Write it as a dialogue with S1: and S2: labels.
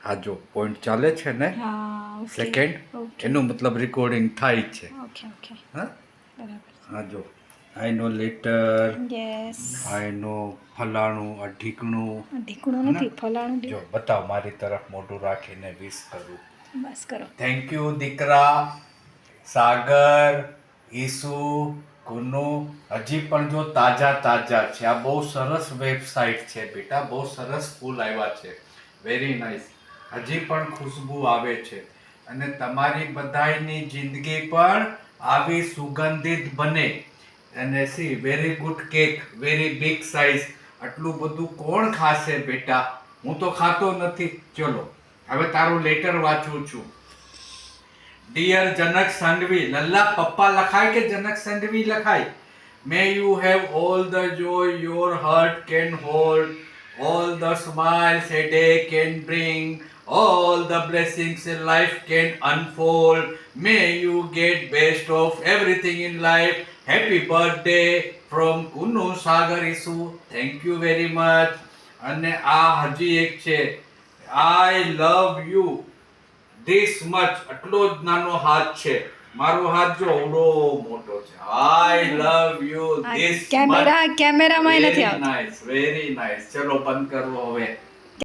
S1: આ જો પોઈન્ટ ચાલે છે ને
S2: હા ઓકે
S1: સેકન્ડ
S2: ઓકે
S1: એનો મતલબ રેકોર્ડિંગ થાય છે.
S2: ઓકે ઓકે
S1: હા
S2: બરાબર
S1: આ જો આઈ નો લેટર,
S2: યસ
S1: આઈ નો ફલાણું, આ ઢીકણું.
S2: ઢીકણું નથી ફલાણું
S1: જો બતાવ મારી તરફ મોઢું રાખીને વિશ કરું.
S2: બસ કરો
S1: થેન્ક યુ દીકરા સાગર, ઈસુ, કુનુ. હજી પણ જો તાજા તાજા છે. આ બહુ સરસ વેબસાઇટ છે બેટા, બહુ સરસ ફૂલ આવ્યા છે. Very nice. હજી પણ ખુશ્બુ આવે છે અને તમારી બધાયની જિંદગી પણ આવી સુગંધિત બને. અને C very good cake, very big size. આટલું બધું કોણ ખાશે બેટા? હું તો ખાતો નથી. ચલો હવે તારું લેટર વાંચું છું. ડિયર જનક સંડવી, લલ્લા પપ્પા લખાય કે જનક સંડવી લખાય? મે you have all the Joy your heart can hold, all the smiles a day can bring, all the blessings in life can unfold. May you get best of everything in life. Happy birthday from Kunu Sagar Isu. Thank you very much. અને આ હજી એક છે, I love you this much. આટલો જ નાનો હાથ છે. મારો હાથ જો ઓડો મોટો છે. I love you this much.
S2: કેમેરામાં નથી
S1: વેરી
S2: આવતું.
S1: Nice, very nice. ચલો બંધ કરો હવે.